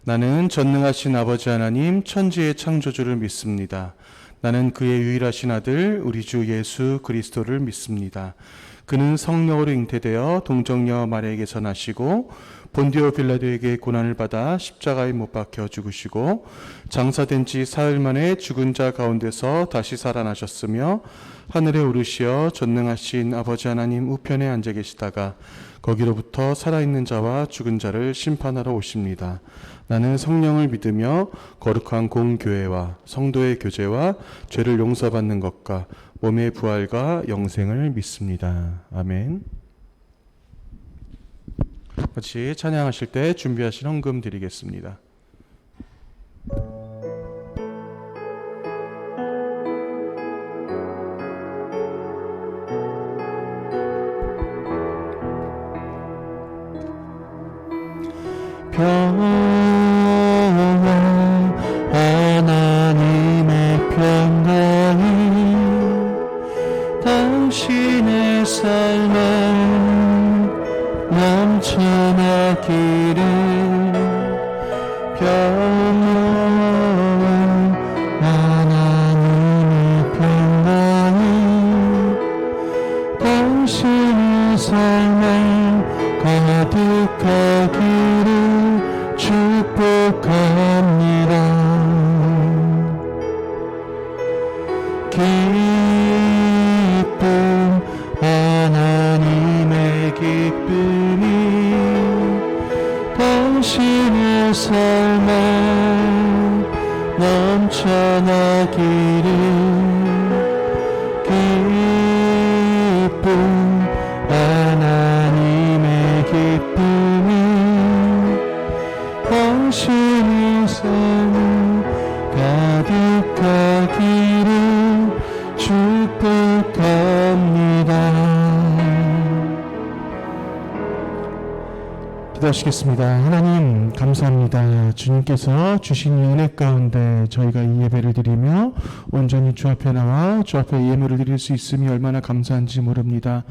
나는 전능하신 아버지 하나님 천지의 창조주를 믿습니다. 나는 그의 유일하신 아들 우리 주 예수 그리스도를 믿습니다. 그는 성령으로 잉태되어 동정녀 마리아에게서 나시고 본디오 빌라도에게 고난을 받아 십자가에 못 박혀 죽으시고 장사된 지 사흘 만에 죽은 자 가운데서 다시 살아나셨으며 하늘에 오르시어 전능하신 아버지 하나님 우편에 앉아 계시다가 거기로부터 살아있는 자와 죽은 자를 심판하러 오십니다. 나는 성령을 믿으며 거룩한 공교회와 성도의 교제와 죄를 용서받는 것과 몸의 부활과 영생을 믿습니다. 아멘. 같이 찬양하실 때 준비하신 헌금 드리겠습니다. 평화 하나님의 평강이 당신의 삶에 넘쳐나기를. 평화 하나님의 평강이 당신의 삶에 가득하기를 축복합니다. 기쁨 하나님의 기쁨이 당신의 삶에 넘쳐나기를. 기쁨 하나님의 기쁨이 당신의 삶 가득하기를 축복합니다. 기도하시겠습니다. 하나님 감사합니다. 주님께서 주신 이 은혜 가운데 저희가 이 예배를 드리며 온전히 주 앞에 나와 주 앞에 예물을 드릴 수 있음이 얼마나 감사한지 모릅니다.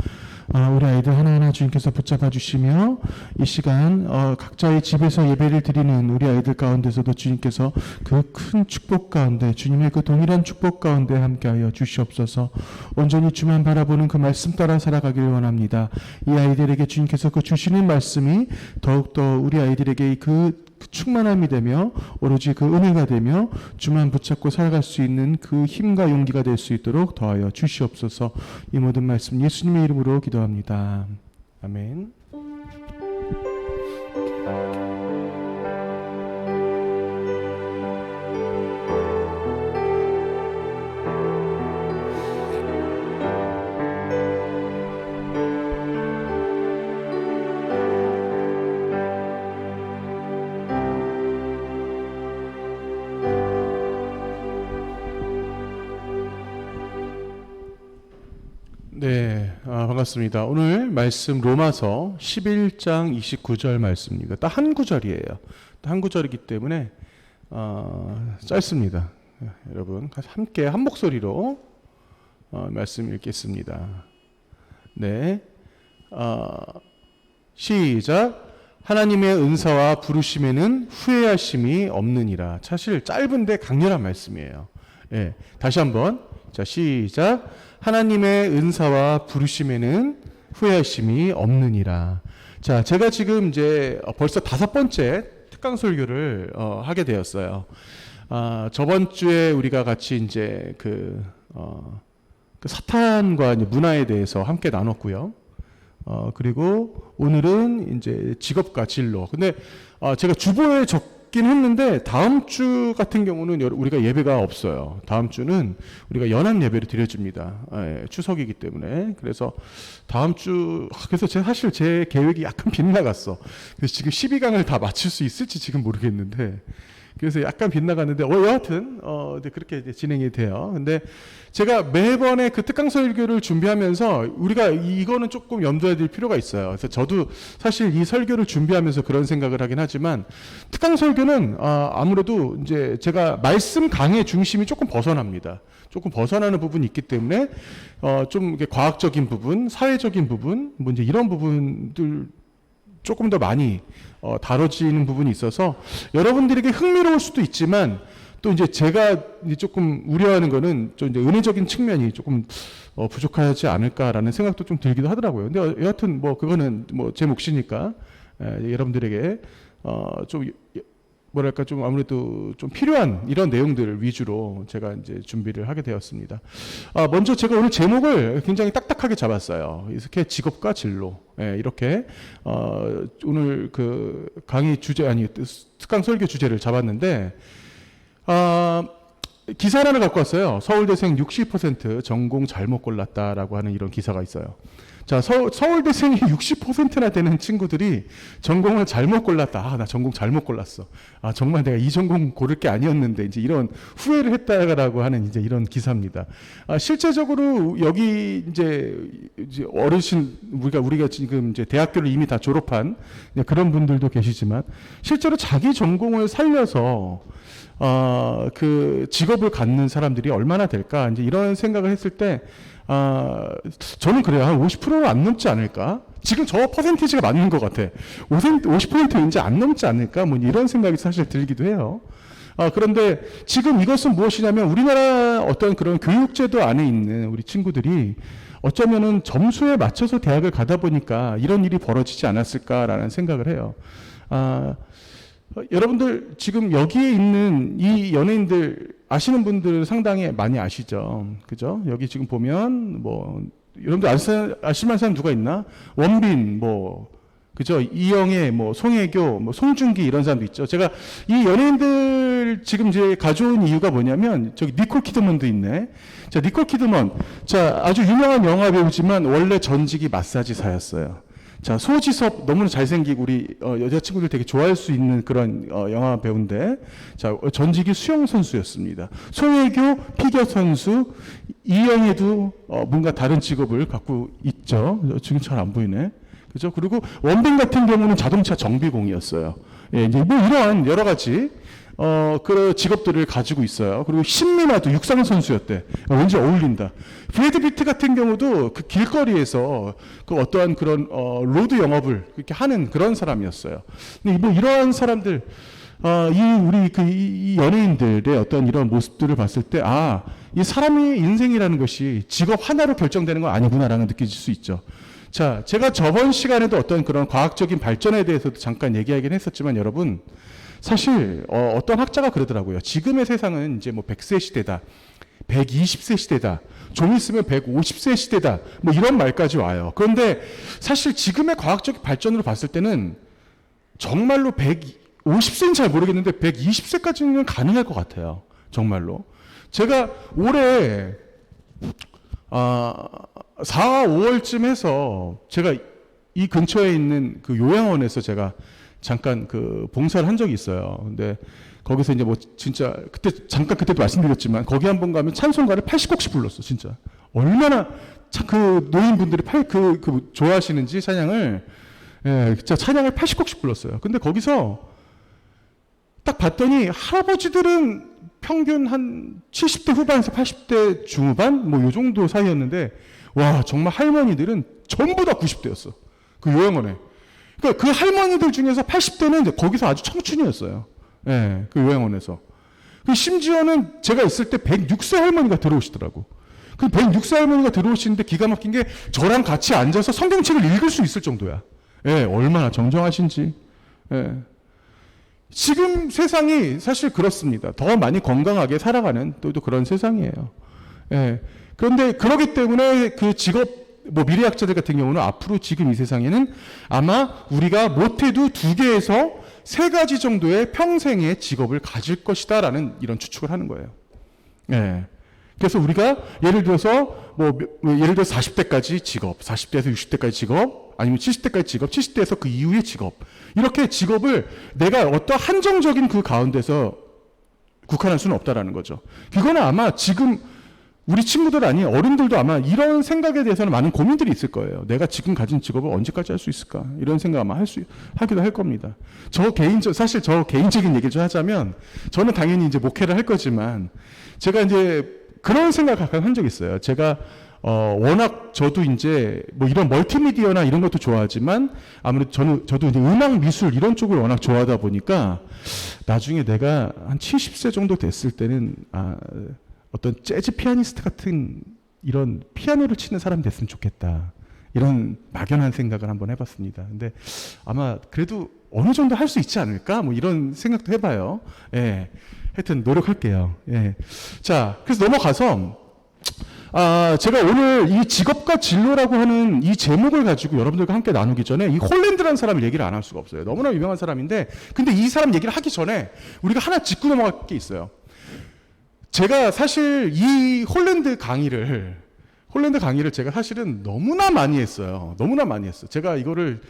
우리 아이들 하나하나 주님께서 붙잡아 주시며 이 시간 각자의 집에서 예배를 드리는 우리 아이들 가운데서도 주님께서 그 큰 축복 가운데 주님의 그 동일한 축복 가운데 함께하여 주시옵소서. 온전히 주만 바라보는 그 말씀 따라 살아가기를 원합니다. 이 아이들에게 주님께서 그 주시는 말씀이 더욱더 우리 아이들에게 그 충만함이 되며 오로지 그 은혜가 되며 주만 붙잡고 살아갈 수 있는 그 힘과 용기가 될 수 있도록 더하여 주시옵소서. 이 모든 말씀 예수님의 이름으로 기도합니다. 아멘. 네, 반갑습니다. 오늘 말씀 로마서 11장 29절 말씀입니다. 딱 한 구절이에요. 한 구절이기 때문에 짧습니다. 여러분 함께 한 목소리로 말씀 읽겠습니다. 네, 시작. 하나님의 은사와 부르심에는 후회하심이 없느니라. 사실 짧은데 강렬한 말씀이에요. 네, 다시 한번. 자, 시작. 하나님의 은사와 부르심에는 후회하심이 없느니라. 자, 제가 지금 이제 벌써 5번째 특강 설교를 하게 되었어요. 저번 주에 우리가 같이 이제 그 사탄과 이제 문화에 대해서 함께 나눴고요. 그리고 오늘은 이제 직업과 진로. 근데 제가 주보에 적긴 했는데 다음 주 같은 경우는 우리가 예배가 없어요. 다음 주는 우리가 연합 예배를 드려줍니다. 추석이기 때문에. 그래서 다음 주 그래서 사실 제 계획이 약간 빗나갔어. 그래서 지금 12강을 다 마칠 수 있을지 지금 모르겠는데 그래서 약간 빗나갔는데 여하튼 그렇게 이제 진행이 돼요. 근데 제가 매번에 그 특강 설교를 준비하면서 우리가 이거는 조금 염두에 둘 필요가 있어요. 그래서 저도 사실 이 설교를 준비하면서 그런 생각을 하긴 하지만 특강 설교는 아무래도 이제 제가 말씀 강의 중심이 조금 벗어납니다. 조금 벗어나는 부분이 있기 때문에 좀 과학적인 부분, 사회적인 부분, 뭐 이제 이런 부분들 조금 더 많이 다뤄지는 부분이 있어서 여러분들에게 흥미로울 수도 있지만 또 이제 제가 이제 조금 우려하는 거는 좀 이제 은혜적인 측면이 조금 부족하지 않을까라는 생각도 좀 들기도 하더라고요. 근데 여하튼 뭐 그거는 뭐 제 몫이니까 여러분들에게 좀 뭐랄까 좀 아무래도 좀 필요한 이런 내용들 위주로 제가 이제 준비를 하게 되었습니다. 먼저 제가 오늘 제목을 굉장히 딱딱하게 잡았어요. 이렇게 직업과 진로. 이렇게 오늘 그 강의 주제 아니 특강 설교 주제를 잡았는데 기사 하나를 갖고 왔어요. 서울대생 60% 전공 잘못 골랐다라고 하는 이런 기사가 있어요. 자, 서울대생이 60%나 되는 친구들이 전공을 잘못 골랐다. 나 전공 잘못 골랐어. 정말 내가 이 전공 고를 게 아니었는데, 이제 이런 후회를 했다라고 하는 이제 이런 기사입니다. 실제적으로 여기 이제 어르신, 우리가 지금 이제 대학교를 이미 다 졸업한 그런 분들도 계시지만, 실제로 자기 전공을 살려서 그 직업을 갖는 사람들이 얼마나 될까? 이제 이런 생각을 했을 때, 저는 그래요. 한 50%는 안 넘지 않을까? 지금 저 퍼센티지가 맞는 것 같아. 50% 이제 안 넘지 않을까? 뭐 이런 생각이 사실 들기도 해요. 그런데 지금 이것은 무엇이냐면 우리나라 어떤 그런 교육제도 안에 있는 우리 친구들이 어쩌면은 점수에 맞춰서 대학을 가다 보니까 이런 일이 벌어지지 않았을까라는 생각을 해요. 여러분들 지금 여기에 있는 이 연예인들 아시는 분들 상당히 많이 아시죠? 그죠? 여기 지금 보면 뭐 여러분들 아실만한 사람 누가 있나? 원빈 뭐 그죠? 이영애 뭐 송혜교 뭐 송중기 이런 사람도 있죠. 제가 이 연예인들 지금 이제 가져온 이유가 뭐냐면 저기 니콜 키드먼도 있네. 자, 니콜 키드먼. 자, 아주 유명한 영화 배우지만 원래 전직이 마사지사였어요. 자, 소지섭 너무나 잘생기고 우리 여자친구들 되게 좋아할 수 있는 그런 영화 배우인데, 자, 전직이 수영 선수였습니다. 송혜교 피겨 선수, 이영애도 뭔가 다른 직업을 갖고 있죠. 지금 잘 안 보이네. 그죠? 그리고 원빈 같은 경우는 자동차 정비공이었어요. 예, 이제 뭐 이러한 여러 가지 그 직업들을 가지고 있어요. 그리고 신민아도 육상 선수였대. 왠지 어울린다. 브래드 피트 같은 경우도 그 길거리에서 그 어떠한 그런 로드 영업을 이렇게 하는 그런 사람이었어요. 근데 뭐 이러한 사람들, 이 연예인들의 어떤 이런 모습들을 봤을 때, 이 사람의 인생이라는 것이 직업 하나로 결정되는 건 아니구나라는 느껴질 수 있죠. 자, 제가 저번 시간에도 어떤 그런 과학적인 발전에 대해서도 잠깐 얘기하긴 했었지만 여러분, 사실 어떤 학자가 그러더라고요. 지금의 세상은 이제 뭐 100세 시대다, 120세 시대다, 좀 있으면 150세 시대다, 뭐 이런 말까지 와요. 그런데 사실 지금의 과학적 발전으로 봤을 때는 정말로 150세는 잘 모르겠는데 120세까지는 가능할 것 같아요. 정말로. 제가 올해 4, 5월쯤 해서 제가 이 근처에 있는 그 요양원에서 제가 잠깐 그 봉사를 한 적이 있어요. 근데 거기서 이제 뭐 진짜 그때도 말씀드렸지만 거기 한번 가면 찬송가를 80곡씩 불렀어, 진짜. 얼마나 그 노인분들이 좋아하시는지 찬양을, 예, 진짜 찬양을 80곡씩 불렀어요. 근데 거기서 딱 봤더니 할아버지들은 평균 한 70대 후반에서 80대 중후반 뭐 요 정도 사이였는데, 와, 정말 할머니들은 전부 다 90대였어. 그 요양원에. 그러니까 그 할머니들 중에서 80대는 이제 거기서 아주 청춘이었어요. 예, 그 요양원에서. 심지어는 제가 있을 때 106세 할머니가 들어오시더라고. 그 106세 할머니가 들어오시는데 기가 막힌 게 저랑 같이 앉아서 성경책을 읽을 수 있을 정도야. 예, 얼마나 정정하신지. 예. 지금 세상이 사실 그렇습니다. 더 많이 건강하게 살아가는 또 그런 세상이에요. 예. 그런데 그러기 때문에 그 직업, 뭐 미래학자들 같은 경우는 앞으로 지금 이 세상에는 아마 우리가 못해도 2개에서 3가지 정도의 평생의 직업을 가질 것이다라는 이런 추측을 하는 거예요. 예. 그래서 우리가 예를 들어서 예를 들어서 40대까지 직업, 40대에서 60대까지 직업, 아니면 70대까지 직업, 70대에서 그 이후의 직업, 이렇게 직업을 내가 어떤 한정적인 그 가운데서 국한할 수는 없다라는 거죠. 그거는 아마 지금 우리 친구들 아니 어른들도 아마 이런 생각에 대해서는 많은 고민들이 있을 거예요. 내가 지금 가진 직업을 언제까지 할 수 있을까? 이런 생각 아마 하기도 할 겁니다. 사실 저 개인적인 얘기를 좀 하자면, 저는 당연히 이제 목회를 할 거지만, 제가 이제 그런 생각을 가끔 한 적이 있어요. 제가, 워낙 저도 이제 뭐 이런 멀티미디어나 이런 것도 좋아하지만 아무래도 저도 이제 음악 미술 이런 쪽을 워낙 좋아하다 보니까 나중에 내가 한 70세 정도 됐을 때는 어떤 재즈 피아니스트 같은 이런 피아노를 치는 사람이 됐으면 좋겠다. 이런 막연한 생각을 한번 해봤습니다. 근데 아마 그래도 어느 정도 할 수 있지 않을까? 뭐 이런 생각도 해봐요. 예. 하여튼 노력할게요. 예. 자, 그래서 넘어가서 제가 오늘 이 직업과 진로라고 하는 이 제목을 가지고 여러분들과 함께 나누기 전에 이 홀랜드라는 사람을 얘기를 안 할 수가 없어요. 너무나 유명한 사람인데, 근데 이 사람 얘기를 하기 전에 우리가 하나 짚고 넘어갈 게 있어요. 제가 사실 이 홀랜드 강의를 제가 사실은 너무나 많이 했어요. 너무나 많이 했어요. 제가 이거를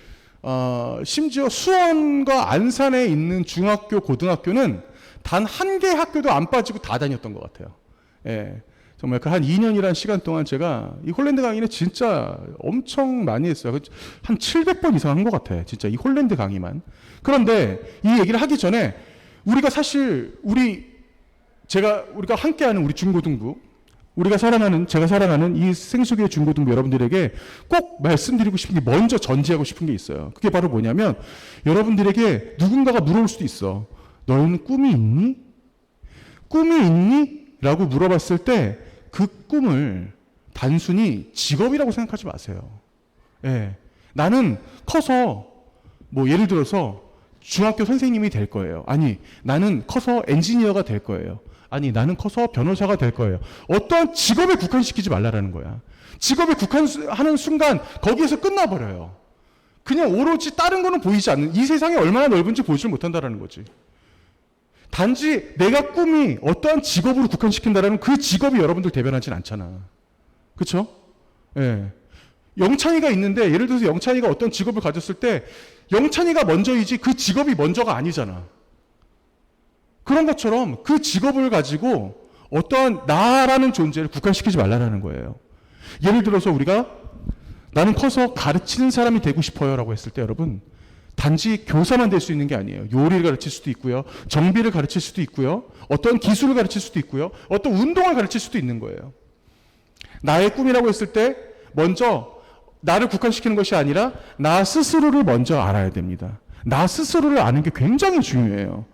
심지어 수원과 안산에 있는 중학교, 고등학교는 단 한 개의 학교도 안 빠지고 다 다녔던 것 같아요. 예. 정말 그 한 2년이라는 시간 동안 제가 이 홀랜드 강의는 진짜 엄청 많이 했어요. 한 700번 이상 한 것 같아요. 진짜 이 홀랜드 강의만. 그런데 이 얘기를 하기 전에 우리가 사실 우리가 함께하는 우리 중고등부, 제가 사랑하는 이 생수계 중고등부 여러분들에게 꼭 말씀드리고 싶은 게, 먼저 전제하고 싶은 게 있어요. 그게 바로 뭐냐면, 여러분들에게 누군가가 물어볼 수도 있어. 너희는 꿈이 있니? 꿈이 있니? 라고 물어봤을 때 그 꿈을 단순히 직업이라고 생각하지 마세요. 예. 나는 커서 뭐 예를 들어서 중학교 선생님이 될 거예요. 아니, 나는 커서 엔지니어가 될 거예요. 아니, 나는 커서 변호사가 될 거예요. 어떠한 직업에 국한시키지 말라라는 거야. 직업에 국한하는 순간 거기에서 끝나버려요. 그냥 오로지 다른 거는 보이지 않는, 이 세상이 얼마나 넓은지 보지를 못한다라는 거지. 단지 내가 꿈이 어떠한 직업으로 국한시킨다라는 그 직업이 여러분들 대변하진 않잖아. 그렇죠? 예. 영찬이가 있는데, 예를 들어서 영찬이가 어떤 직업을 가졌을 때 영찬이가 먼저이지 그 직업이 먼저가 아니잖아. 그런 것처럼 그 직업을 가지고 어떠한 나라는 존재를 국한시키지 말라는 거예요. 예를 들어서 우리가 나는 커서 가르치는 사람이 되고 싶어요 라고 했을 때, 여러분, 단지 교사만 될 수 있는 게 아니에요. 요리를 가르칠 수도 있고요. 정비를 가르칠 수도 있고요. 어떤 기술을 가르칠 수도 있고요. 어떤 운동을 가르칠 수도 있는 거예요. 나의 꿈이라고 했을 때 먼저 나를 국한시키는 것이 아니라 나 스스로를 먼저 알아야 됩니다. 나 스스로를 아는 게 굉장히 중요해요.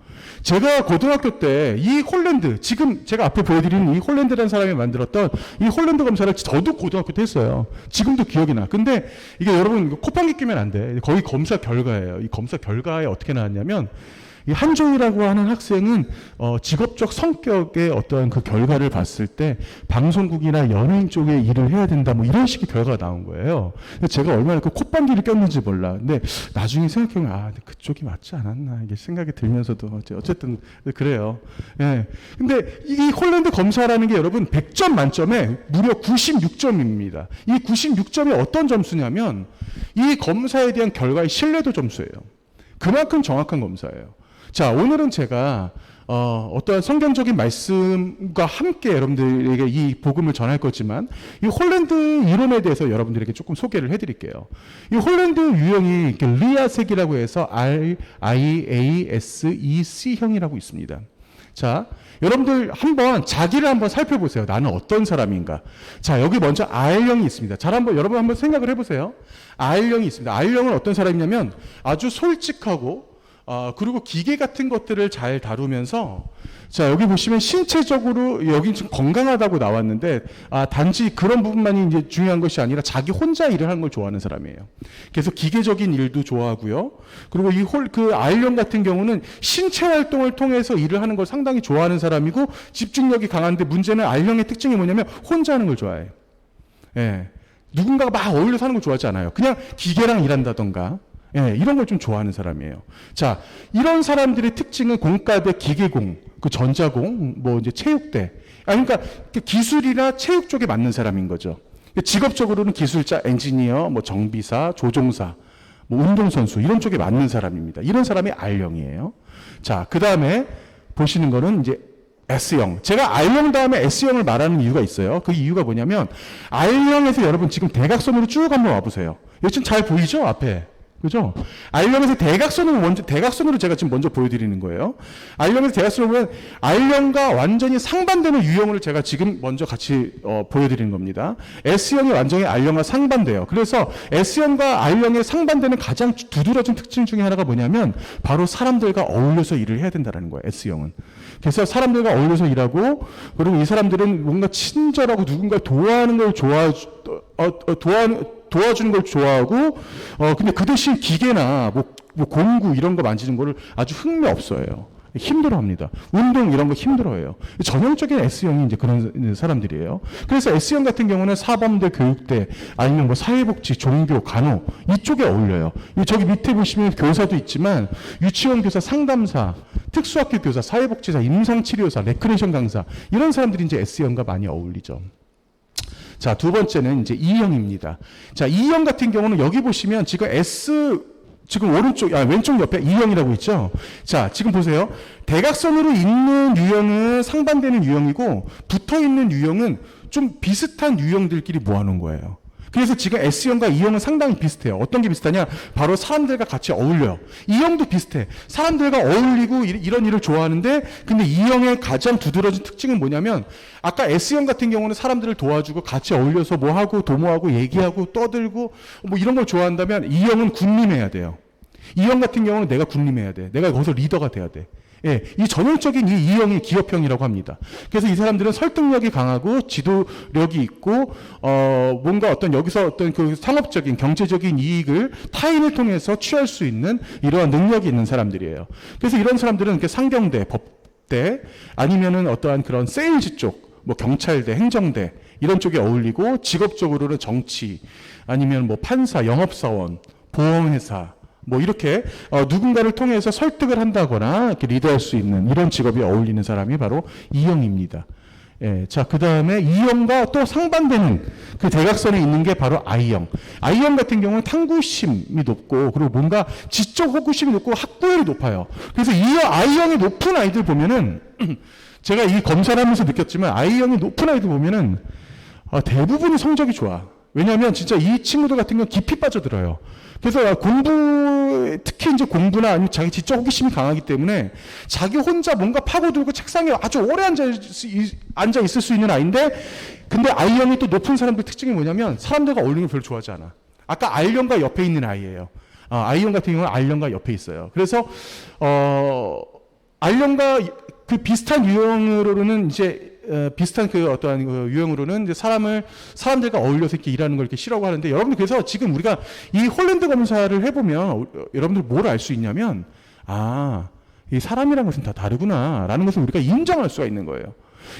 제가 고등학교 때 이 홀랜드, 지금 제가 앞에 보여드리는 이 홀랜드라는 사람이 만들었던 이 홀랜드 검사를 저도 고등학교 때 했어요. 지금도 기억이 나. 근데 이게 여러분, 콧방귀 끼면 안 돼. 거의 검사 결과예요. 이 검사 결과에 어떻게 나왔냐면, 이 한종이라고 하는 학생은 직업적 성격의 어떠한 그 결과를 봤을 때 방송국이나 연예인 쪽에 일을 해야 된다, 뭐 이런 식의 결과가 나온 거예요. 제가 얼마나 그 콧방귀를 꼈는지 몰라. 근데 나중에 생각해보면 그쪽이 맞지 않았나 이게 생각이 들면서도 어쨌든 그래요. 예. 근데 이 홀랜드 검사라는 게 여러분 100점 만점에 무려 96점입니다. 이 96점이 어떤 점수냐면 이 검사에 대한 결과의 신뢰도 점수예요. 그만큼 정확한 검사예요. 자, 오늘은 제가 어떠한 성경적인 말씀과 함께 여러분들에게 이 복음을 전할 거지만, 이 홀랜드 이론에 대해서 여러분들에게 조금 소개를 해드릴게요. 이 홀랜드 유형이 리아색이라고 해서 RIASEC형이라고 있습니다. 자, 여러분들 자기를 한번 살펴보세요. 나는 어떤 사람인가. 자, 여기 먼저 R형이 있습니다. 여러분 한번 생각을 해보세요. R형이 있습니다. R형은 어떤 사람이냐면 아주 솔직하고, 그리고 기계 같은 것들을 잘 다루면서, 자, 여기 보시면 신체적으로 여기 좀 건강하다고 나왔는데, 단지 그런 부분만이 이제 중요한 것이 아니라 자기 혼자 일을 하는 걸 좋아하는 사람이에요. 그래서 기계적인 일도 좋아하고요. 그리고 그 R형 같은 경우는 신체 활동을 통해서 일을 하는 걸 상당히 좋아하는 사람이고, 집중력이 강한데, 문제는 R형의 특징이 뭐냐면 혼자 하는 걸 좋아해요. 예. 누군가가 막 어울려 사는 걸 좋아하지 않아요. 그냥 기계랑 일한다던가, 예, 이런 걸 좀 좋아하는 사람이에요. 자, 이런 사람들의 특징은 공과대, 기계공, 그 전자공, 뭐 이제 체육대, 그러니까 기술이나 체육 쪽에 맞는 사람인 거죠. 직업적으로는 기술자, 엔지니어, 뭐 정비사, 조종사, 뭐 운동선수 이런 쪽에 맞는 사람입니다. 이런 사람이 R형이에요. 자, 그 다음에 보시는 거는 이제 S형. 제가 R형 다음에 S형을 말하는 이유가 있어요. 그 이유가 뭐냐면 R형에서 여러분 지금 대각선으로 쭉 한번 와보세요. 여기 지금 잘 보이죠? 앞에. 그죠? R형에서 대각선으로 제가 지금 먼저 보여드리는 거예요. R형에서 대각선으로 보면 R형과 완전히 상반되는 유형을 제가 지금 먼저 같이 보여드리는 겁니다. S형이 완전히 R형과 상반돼요. 그래서 S형과 R형의 상반되는 가장 두드러진 특징 중에 하나가 뭐냐면 바로 사람들과 어울려서 일을 해야 된다는 거예요. S형은. 그래서 사람들과 어울려서 일하고, 그리고 이 사람들은 뭔가 친절하고 누군가 도와하는 걸 도와주는 걸 좋아하고, 근데 그 대신 기계나 뭐 공구 이런 거 만지는 거를 아주 흥미 없어해요. 힘들어 합니다. 운동 이런 거 힘들어해요. 전형적인 S형이 이제 그런 사람들이에요. 그래서 S형 같은 경우는 사범대, 교육대, 아니면 뭐 사회복지, 종교, 간호 이쪽에 어울려요. 저기 밑에 보시면 교사도 있지만 유치원 교사, 상담사, 특수학교 교사, 사회복지사, 임상치료사, 레크레이션 강사 이런 사람들이 이제 S형과 많이 어울리죠. 자, 두 번째는 이제 E형입니다. 자, E형 같은 경우는 여기 보시면 지금 지금 왼쪽 옆에 E형이라고 있죠? 자, 지금 보세요. 대각선으로 있는 유형은 상반되는 유형이고, 붙어 있는 유형은 좀 비슷한 유형들끼리 모아놓은 거예요. 그래서 지금 S형과 E형은 상당히 비슷해요. 어떤 게 비슷하냐? 바로 사람들과 같이 어울려요. E형도 비슷해. 사람들과 어울리고 이런 일을 좋아하는데, 근데 E형의 가장 두드러진 특징은 뭐냐면, 아까 S형 같은 경우는 사람들을 도와주고 같이 어울려서 뭐 하고 도모하고 얘기하고 떠들고 뭐 이런 걸 좋아한다면, E형은 군림해야 돼요. E형 같은 경우는 내가 군림해야 돼. 내가 거기서 리더가 돼야 돼. 예, 이 전형적인 이 E형이 기업형이라고 합니다. 그래서 이 사람들은 설득력이 강하고 지도력이 있고, 뭔가 여기서 어떤 그 상업적인 경제적인 이익을 타인을 통해서 취할 수 있는 이러한 능력이 있는 사람들이에요. 그래서 이런 사람들은 이렇게 상경대, 법대, 아니면은 어떠한 그런 세일즈 쪽, 뭐 경찰대, 행정대, 이런 쪽에 어울리고, 직업적으로는 정치, 아니면 뭐 판사, 영업사원, 보험회사, 뭐 이렇게 누군가를 통해서 설득을 한다거나 이렇게 리드할 수 있는 이런 직업에 어울리는 사람이 바로 E형입니다. 예, 자, 그 다음에 E형과 또 상반되는 그 대각선에 있는 게 바로 I형. I형 같은 경우는 탐구심이 높고, 그리고 뭔가 지적 호기심이 높고 학구열이 높아요. 그래서 I형이 높은 아이들 보면은 제가 이 검사를 하면서 느꼈지만 I형이 높은 아이들 보면은 대부분이 성적이 좋아. 왜냐하면 진짜 이 친구들 같은 경우는 깊이 빠져들어요. 그래서 특히 이제 공부나 아니면 자기 지적 호기심이 강하기 때문에 자기 혼자 뭔가 파고들고 책상에 아주 오래 앉아 있을 수 있는 아이인데, 근데 I형이 또 높은 사람들 특징이 뭐냐면 사람들과 어울리는 걸 별로 좋아하지 않아. 아까 R형과 옆에 있는 아이예요. I형 같은 경우는 R형과 옆에 있어요. 그래서 R형과 그 비슷한 유형으로는 이제 비슷한 그 어떠한 그 유형으로는 이제 사람들과 어울려서 이렇게 일하는 걸 이렇게 싫어하고 하는데, 여러분들 그래서 지금 우리가 이 홀랜드 검사를 해보면 여러분들 뭘 알 수 있냐면, 이 사람이라는 것은 다 다르구나라는 것을 우리가 인정할 수가 있는 거예요.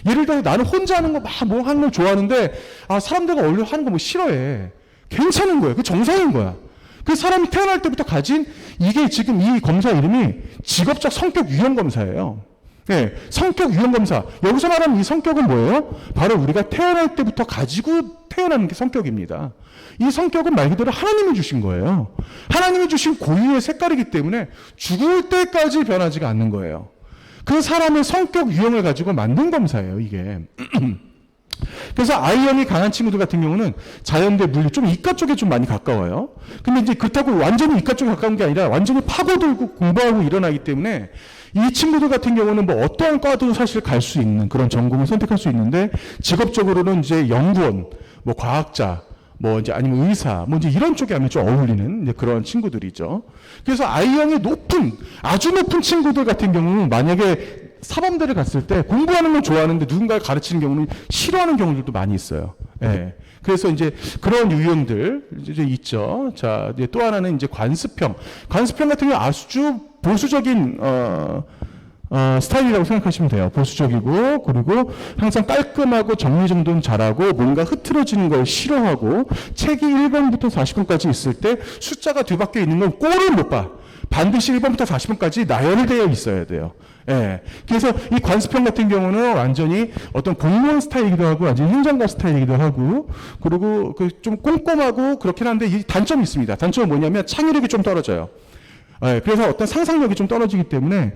예를 들어서 나는 혼자 하는 거 뭐 하는 걸 좋아하는데, 사람들과 어울려 하는 거 뭐 싫어해. 괜찮은 거예요. 그 정상인 거야. 그 사람이 태어날 때부터 가진, 이게 지금 이 검사 이름이 직업적 성격 유형 검사예요. 네, 성격 유형 검사. 여기서 말하는 이 성격은 뭐예요? 바로 우리가 태어날 때부터 가지고 태어나는 게 성격입니다. 이 성격은 말 그대로 하나님이 주신 거예요. 하나님이 주신 고유의 색깔이기 때문에 죽을 때까지 변하지가 않는 거예요. 그 사람의 성격 유형을 가지고 만든 검사예요, 이게. 그래서 I형이 강한 친구들 같은 경우는 자연대, 물리, 좀 이과 쪽에 좀 많이 가까워요. 근데 이제 그렇다고 완전히 이과 쪽에 가까운 게 아니라 완전히 파고들고 공부하고 일어나기 때문에 이 친구들 같은 경우는 뭐 어떠한 과도 사실 갈 수 있는 그런 전공을 선택할 수 있는데, 직업적으로는 이제 연구원, 뭐 과학자, 뭐 이제 아니면 의사, 뭐 이제 이런 쪽에 하면 좀 어울리는 이제 그런 친구들이죠. 그래서 I형이 아주 높은 친구들 같은 경우는 만약에 사범대를 갔을 때 공부하는 건 좋아하는데 누군가를 가르치는 경우는 싫어하는 경우들도 많이 있어요. 예. 그래서 이제 그런 유형들 이제 있죠. 자, 이제 또 하나는 이제 관습형. 관습형 같은 경우 아주 보수적인 스타일이라고 생각하시면 돼요. 보수적이고, 그리고 항상 깔끔하고 정리정돈 잘하고, 뭔가 흐트러지는 걸 싫어하고, 책이 1번부터 40번까지 있을 때 숫자가 뒤바뀌어 있는 건 꼴을 못 봐. 반드시 1번부터 40번까지 나열되어 있어야 돼요. 예. 그래서 이 관습형 같은 경우는 완전히 어떤 공무원 스타일이기도 하고, 완전히 행정가 스타일이기도 하고, 그리고 그 좀 꼼꼼하고 그렇긴 한데, 이 단점이 있습니다. 단점은 뭐냐면 창의력이 좀 떨어져요. 예, 그래서 어떤 상상력이 좀 떨어지기 때문에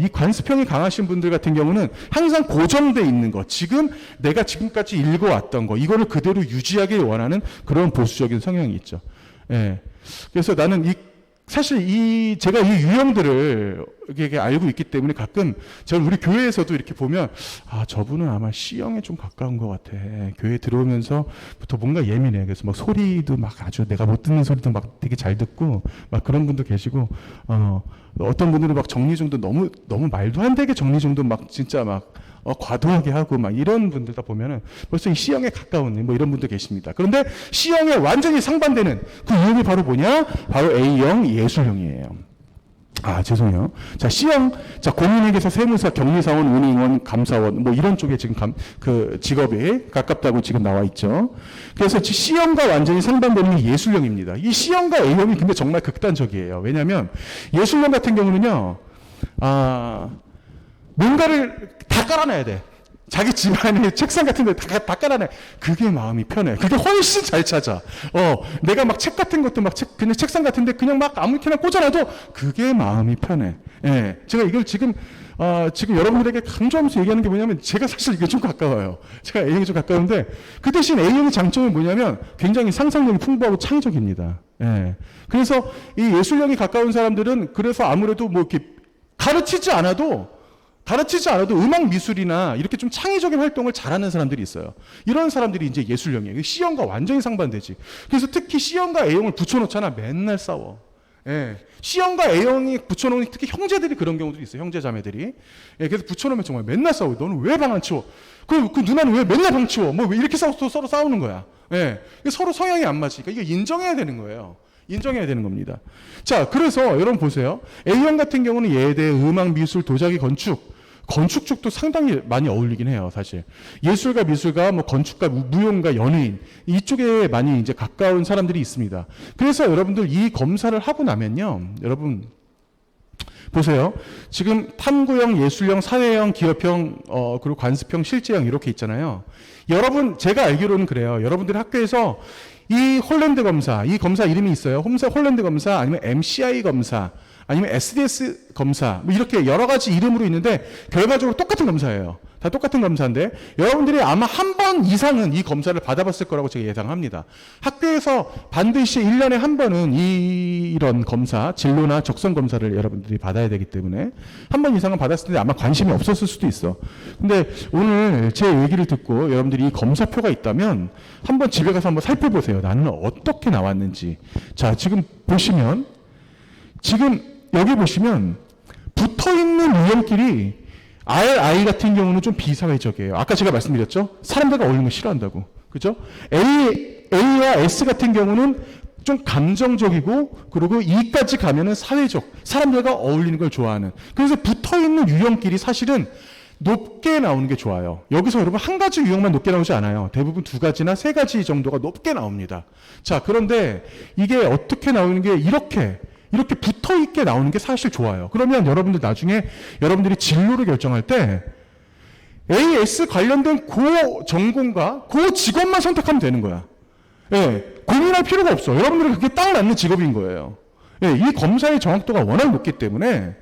이 관습형이 강하신 분들 같은 경우는 항상 고정돼 있는 것, 내가 지금까지 읽어왔던 거, 이거를 그대로 유지하길 원하는 그런 보수적인 성향이 있죠. 예, 그래서 나는 사실 제가 이 유형들을 이렇게 알고 있기 때문에 가끔 저는 우리 교회에서도 이렇게 보면 저분은 아마 C형에 좀 가까운 것 같아. 교회 들어오면서부터 뭔가 예민해. 그래서 막 소리도 막 아주 내가 못 듣는 소리도 막 되게 잘 듣고 막 그런 분도 계시고 어떤 분들은 막 정리정도 너무 말도 안 되게 정리정도 막 진짜 막 과도하게 하고 막 이런 분들 다 보면은 벌써 이 C형에 가까운 뭐 이런 분도 계십니다. 그런데 C형에 완전히 상반되는 그 유형이 바로 뭐냐? 바로 A형 예술형이에요. 죄송해요. 자, C형, 자, 공인회계사, 세무사, 격리사원, 운임원, 감사원, 뭐 이런 쪽에 지금 그 직업에 가깝다고 지금 나와 있죠. 그래서 C형과 완전히 상반되는 게 예술형입니다. 이 C형과 A형이 근데 정말 극단적이에요. 왜냐하면 예술형 같은 경우는요, 뭔가를 다 깔아놔야 돼. 자기 집안에 책상 같은 데 다 깔아놔. 그게 마음이 편해. 그게 훨씬 잘 찾아. 내가 막 책 같은 것도 그냥 책상 같은 데 그냥 막 아무렇게나 꽂아놔도 그게 마음이 편해. 예. 제가 이걸 지금 여러분들에게 강조하면서 얘기하는 게 뭐냐면 제가 사실 이게 좀 가까워요. 제가 A형이 좀 가까운데 그 대신 A형의 장점이 뭐냐면 굉장히 상상력이 풍부하고 창의적입니다. 예. 그래서 이 예술형이 가까운 사람들은 그래서 아무래도 뭐 이렇게 가르치지 않아도 음악 미술이나 이렇게 좀 창의적인 활동을 잘하는 사람들이 있어요. 이런 사람들이 이제 예술형이에요. C형과 완전히 상반되지. 그래서 특히 C형과 A형을 붙여놓잖아. 맨날 싸워. 예. C형과 A형이 붙여놓은 특히 형제들이 그런 경우도 있어요. 형제 자매들이. 예. 그래서 붙여놓으면 정말 맨날 싸워. 너는 왜 방 안 치워? 그 누나는 왜 맨날 방 치워? 뭐 왜 이렇게 서로 싸우는 거야. 예. 서로 성향이 안 맞으니까 이거 인정해야 되는 거예요. 인정해야 되는 겁니다. 자, 그래서 여러분 보세요. A형 같은 경우는 예대, 음악, 미술, 도자기, 건축 쪽도 상당히 많이 어울리긴 해요, 사실. 예술가, 미술가, 뭐 건축가, 무용가, 연예인 이쪽에 많이 이제 가까운 사람들이 있습니다. 그래서 여러분들 이 검사를 하고 나면요, 여러분 보세요. 지금 탐구형, 예술형, 사회형, 기업형, 그리고 관습형, 실제형 이렇게 있잖아요. 여러분 제가 알기로는 그래요. 여러분들 학교에서 이 홀랜드 검사, 이 검사 이름이 있어요. 홀랜드 검사 아니면 MCI 검사. 아니면 SDS 검사, 뭐 이렇게 여러 가지 이름으로 있는데 결과적으로 똑같은 검사예요. 다 똑같은 검사인데 여러분들이 아마 한 번 이상은 이 검사를 받아봤을 거라고 제가 예상합니다. 학교에서 반드시 1년에 한 번은 이런 검사, 진로나 적성 검사를 여러분들이 받아야 되기 때문에 한 번 이상은 받았을 텐데 아마 관심이 없었을 수도 있어. 근데 오늘 제 얘기를 듣고 여러분들이 이 검사표가 있다면 한번 집에 가서 한번 살펴보세요. 나는 어떻게 나왔는지. 자, 지금 보시면 여기 보시면 붙어있는 유형끼리 RI 같은 경우는 좀 비사회적이에요. 아까 제가 말씀드렸죠? 사람들과 어울리는 거 싫어한다고. 그죠? A와 S 같은 경우는 좀 감정적이고 그리고 E까지 가면은 사회적. 사람들과 어울리는 걸 좋아하는. 그래서 붙어있는 유형끼리 사실은 높게 나오는 게 좋아요. 여기서 여러분 한 가지 유형만 높게 나오지 않아요. 대부분 2가지나 3가지 정도가 높게 나옵니다. 자, 그런데 이게 어떻게 나오는 게 이렇게 붙어 있게 나오는 게 사실 좋아요. 그러면 여러분들 나중에 여러분들이 진로를 결정할 때 AS 관련된 그 전공과 그 직업만 선택하면 되는 거야. 예, 고민할 필요가 없어. 여러분들은 그게 딱 맞는 직업인 거예요. 예, 이 검사의 정확도가 워낙 높기 때문에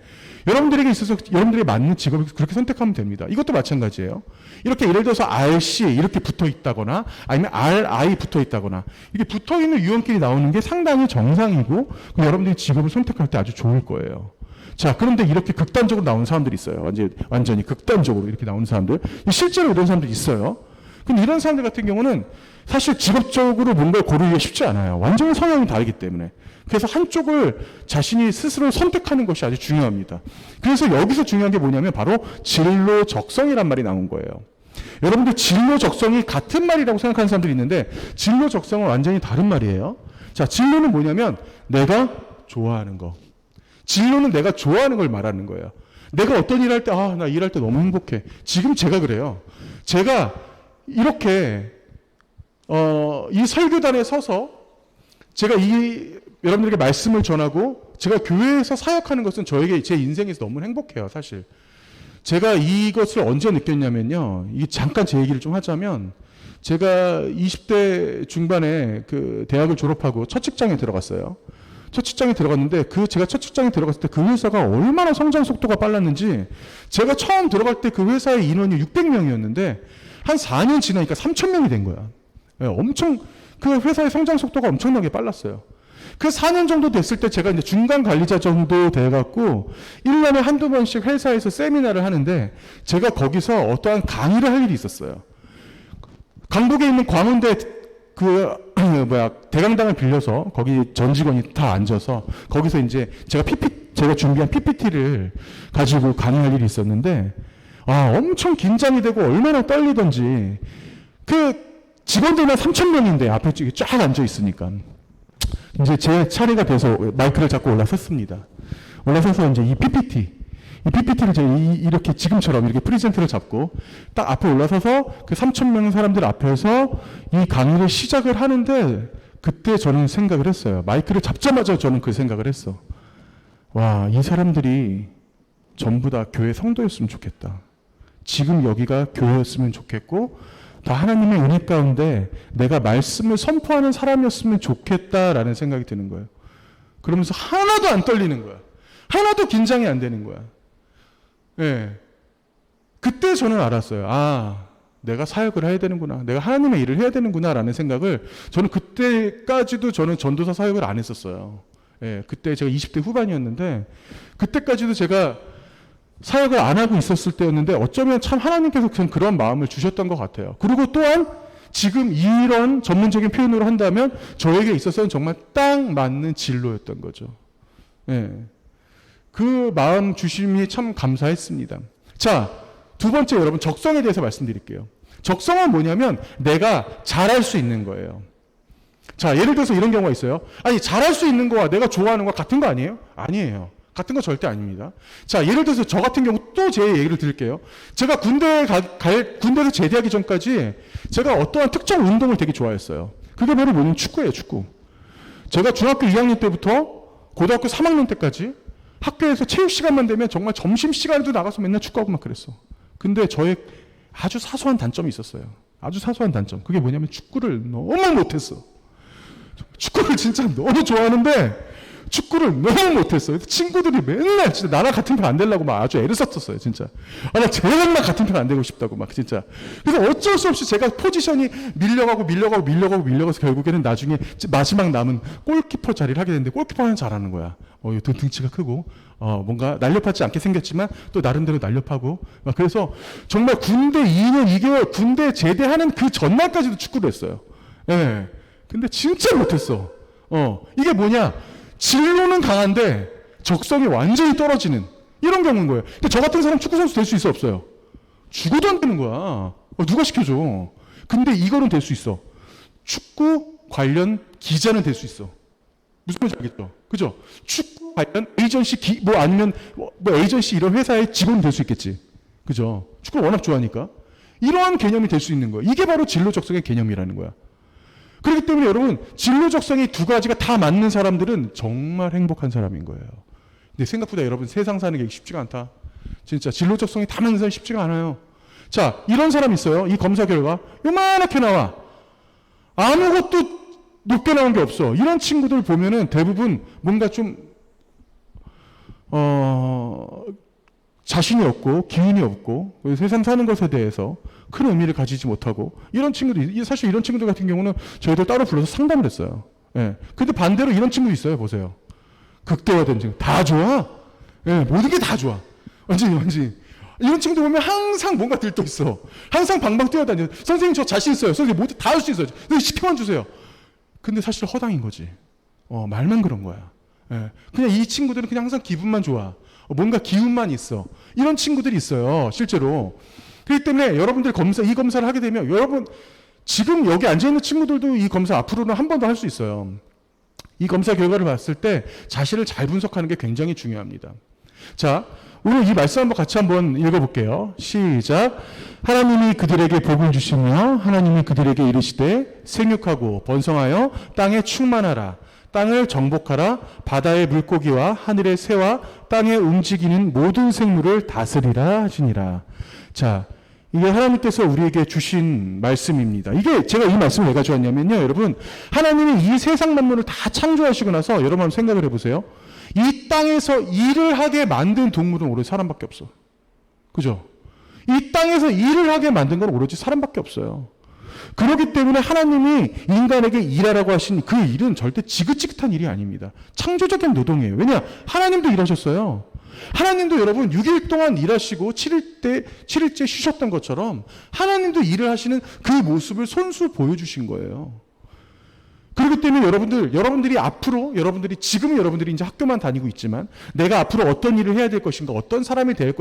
여러분들에게 있어서 여러분들이 맞는 직업을 그렇게 선택하면 됩니다. 이것도 마찬가지예요. 이렇게 예를 들어서 RC 이렇게 붙어 있다거나 아니면 RI 붙어 있다거나 이게 붙어 있는 유형끼리 나오는 게 상당히 정상이고 여러분들이 직업을 선택할 때 아주 좋을 거예요. 자, 그런데 이렇게 극단적으로 나오는 사람들이 있어요. 완전히 극단적으로 이렇게 나오는 사람들. 실제로 이런 사람들이 있어요. 근데 이런 사람들 같은 경우는 사실 직업적으로 뭔가를 고르기가 쉽지 않아요. 완전히 성향이 다르기 때문에. 그래서 한쪽을 자신이 스스로 선택하는 것이 아주 중요합니다. 그래서 여기서 중요한 게 뭐냐면 바로 진로 적성이란 말이 나온 거예요. 여러분들 진로 적성이 같은 말이라고 생각하는 사람들이 있는데 진로 적성은 완전히 다른 말이에요. 자, 진로는 뭐냐면 내가 좋아하는 거. 진로는 내가 좋아하는 걸 말하는 거예요. 내가 어떤 일을 할 때 나 일할 때 너무 행복해. 지금 제가 그래요. 제가 이렇게 이 설교단에 서서 제가 여러분들에게 말씀을 전하고 제가 교회에서 사역하는 것은 저에게 제 인생에서 너무 행복해요, 사실. 제가 이것을 언제 느꼈냐면요. 잠깐 제 얘기를 좀 하자면 제가 20대 중반에 그 대학을 졸업하고 첫 직장에 들어갔어요. 첫 직장에 들어갔는데 제가 첫 직장에 들어갔을 때 그 회사가 얼마나 성장 속도가 빨랐는지 제가 처음 들어갈 때 그 회사의 인원이 600명이었는데 한 4년 지나니까 3,000명이 된 거야. 네, 엄청 그 회사의 성장 속도가 엄청나게 빨랐어요. 그 4년 정도 됐을 때 제가 이제 중간 관리자 정도 돼갖고 1년에 한두 번씩 회사에서 세미나를 하는데 제가 거기서 어떠한 강의를 할 일이 있었어요. 강북에 있는 광운대 대강당을 빌려서 거기 전 직원이 다 앉아서 거기서 이제 제가 준비한 PPT를 가지고 강의할 일이 있었는데 엄청 긴장이 되고 얼마나 떨리던지 그 직원들만 3,000명인데 앞에 쫙 앉아 있으니까 이제 제 차례가 돼서 마이크를 잡고 올라섰습니다. 올라서서 이제 이 PPT를 제가 이렇게 지금처럼 이렇게 프리젠트를 잡고 딱 앞에 올라서서 그 3,000명 사람들 앞에서 이 강의를 시작을 하는데 그때 저는 생각을 했어요. 마이크를 잡자마자 저는 그 생각을 했어. 와, 이 사람들이 전부 다 교회 성도였으면 좋겠다. 지금 여기가 교회였으면 좋겠고 다 하나님의 은혜 가운데 내가 말씀을 선포하는 사람이었으면 좋겠다라는 생각이 드는 거예요. 그러면서 하나도 안 떨리는 거야. 하나도 긴장이 안 되는 거야. 예. 그때 저는 알았어요. 내가 사역을 해야 되는구나. 내가 하나님의 일을 해야 되는구나라는 생각을 저는 그때까지도 저는 전도사 사역을 안 했었어요. 예. 그때 제가 20대 후반이었는데 그때까지도 제가 사역을 안 하고 있었을 때였는데 어쩌면 참 하나님께서 그런 마음을 주셨던 것 같아요. 그리고 또한 지금 이런 전문적인 표현으로 한다면 저에게 있어서는 정말 딱 맞는 진로였던 거죠. 예. 그 마음 주심이 참 감사했습니다. 자, 두 번째 여러분 적성에 대해서 말씀드릴게요. 적성은 뭐냐면 내가 잘할 수 있는 거예요. 자, 예를 들어서 이런 경우가 있어요. 아니, 잘할 수 있는 거와 내가 좋아하는 거 같은 거 아니에요? 아니에요. 같은 거 절대 아닙니다. 자, 예를 들어서 저 같은 경우 또 제 얘기를 드릴게요. 제가 군대에서 제대하기 전까지 제가 어떠한 특정 운동을 되게 좋아했어요. 그게 바로 뭐냐면 축구예요, 축구. 제가 중학교 2학년 때부터 고등학교 3학년 때까지 학교에서 체육 시간만 되면 정말 점심 시간에도 나가서 맨날 축구하고 막 그랬어. 근데 저의 아주 사소한 단점이 있었어요. 아주 사소한 단점. 그게 뭐냐면 축구를 너무 못했어. 축구를 진짜 너무 좋아하는데 축구를 너무 못했어. 그래서 친구들이 맨날 진짜 나랑 같은 편 안 되려고 막 아주 애를 썼었어요, 진짜. 나 쟤랑만 같은 편 안 되고 싶다고 막 진짜. 그래서 어쩔 수 없이 제가 포지션이 밀려가서 결국에는 나중에 마지막 남은 골키퍼 자리를 하게 됐는데 골키퍼는 잘하는 거야. 등치가 크고 뭔가 날렵하지 않게 생겼지만 또 나름대로 날렵하고 막 그래서 정말 군대 2년 2개월 군대 제대하는 그 전날까지도 축구를 했어요. 예. 근데 진짜 못했어. 이게 뭐냐? 진로는 강한데 적성이 완전히 떨어지는 이런 경우인 거예요. 근데 저 같은 사람 축구 선수 될 수 있어 없어요? 죽어도 안 되는 거야. 누가 시켜줘? 근데 이거는 될 수 있어. 축구 관련 기자는 될 수 있어. 무슨 말인지 알겠죠? 그죠? 축구 관련 에이전시 아니면 에이전시 이런 회사의 직원이 될 수 있겠지. 그죠? 축구를 워낙 좋아하니까. 이러한 개념이 될 수 있는 거예요. 이게 바로 진로 적성의 개념이라는 거야. 그렇기 때문에 여러분 진로 적성이 두 가지가 다 맞는 사람들은 정말 행복한 사람인 거예요. 근데 생각보다 여러분 세상 사는 게 쉽지가 않다. 진짜 진로 적성이 다 맞는 사람이 쉽지가 않아요. 자, 이런 사람 있어요. 이 검사 결과 요만하게 나와. 아무것도 높게 나온 게 없어. 이런 친구들 보면은 대부분 뭔가 좀 자신이 없고 기운이 없고 세상 사는 것에 대해서 큰 의미를 가지지 못하고 이런 친구들, 사실 이런 친구들 같은 경우는 저희들 따로 불러서 상담을 했어요. 예. 근데 반대로 이런 친구도 있어요. 보세요. 극대화된 친구. 다 좋아. 예. 모든 게 다 좋아. 완전히. 이런 친구들 보면 항상 뭔가 들떠 있어. 항상 방방 뛰어다녀. 선생님 저 자신 있어요. 선생님 모두 다 할 수 있어요. 선생님 시켜만 주세요. 근데 사실 허당인 거지. 말만 그런 거야. 예. 그냥 이 친구들은 그냥 항상 기분만 좋아. 뭔가 기운만 있어. 이런 친구들이 있어요. 실제로. 그렇기 때문에 여러분들 이 검사를 하게 되면 여러분 지금 여기 앉아있는 친구들도 이 검사 앞으로는 한 번 더 할 수 있어요. 이 검사 결과를 봤을 때 자신을 잘 분석하는 게 굉장히 중요합니다. 자, 오늘 이 말씀 한번 읽어볼게요. 시작. 하나님이 그들에게 복을 주시며 하나님이 그들에게 이르시되 생육하고 번성하여 땅에 충만하라. 땅을 정복하라. 바다의 물고기와 하늘의 새와 땅에 움직이는 모든 생물을 다스리라 하시니라. 자, 이게 하나님께서 우리에게 주신 말씀입니다. 이게 제가 이 말씀을 왜 가져왔냐면요. 여러분, 하나님이 이 세상 만물을 다 창조하시고 나서 여러분 한번 생각을 해보세요. 이 땅에서 일을 하게 만든 동물은 오로지 사람밖에 없어. 그죠? 이 땅에서 일을 하게 만든 건 오로지 사람밖에 없어요. 그렇기 때문에 하나님이 인간에게 일하라고 하신 그 일은 절대 지긋지긋한 일이 아닙니다. 창조적인 노동이에요. 왜냐? 하나님도 일하셨어요. 하나님도 여러분 6일 동안 일하시고 7일째 쉬셨던 것처럼 하나님도 일을 하시는 그 모습을 손수 보여주신 거예요. 그렇기 때문에 여러분들이 앞으로, 지금 여러분들이 이제 학교만 다니고 있지만 내가 앞으로 어떤 일을 해야 될 것인가, 어떤 사람이 돼야